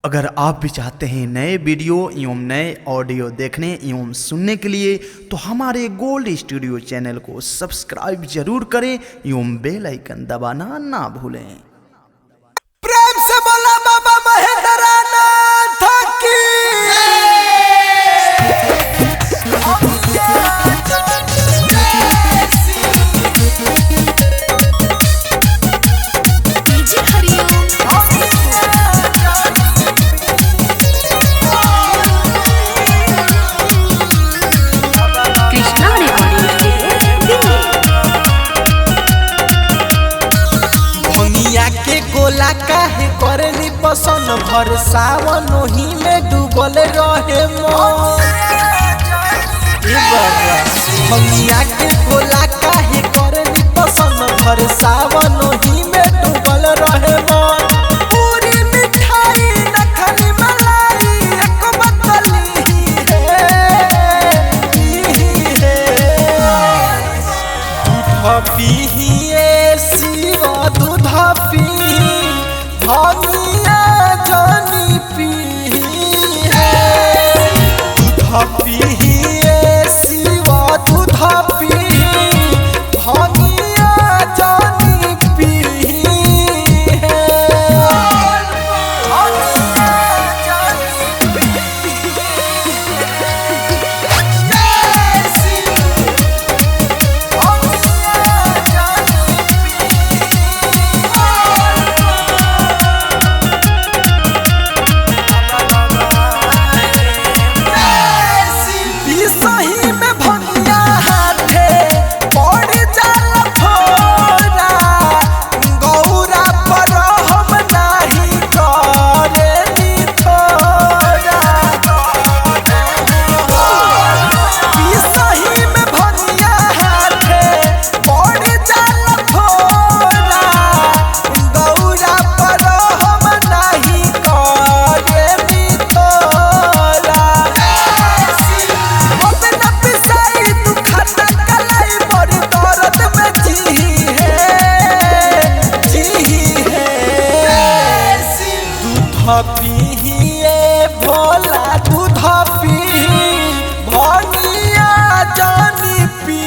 अगर आप भी चाहते हैं नए वीडियो एवं नए ऑडियो देखने एवं सुनने के लिए तो हमारे गोल्ड स्टूडियो चैनल को सब्सक्राइब जरूर करें एवं बेल आइकन दबाना ना भूलें। प्रेम से बोला बाबा महेंद्रनाथ की। गोला काहे करनी पसंद भर सावन ही में डूबल रहे मनिया के गोला काहे करनी पसंद भर सावन ही में डूबल रहे मन। पूरी मिठाई नखनी मलाई एक बतली दूध पीहिए शिवा दूध पी भनिया जानी पी दूध पीहिए शिवा दूध पी भनिया जानी पी पीहिए भोला दूध पी भनिया जानी पी।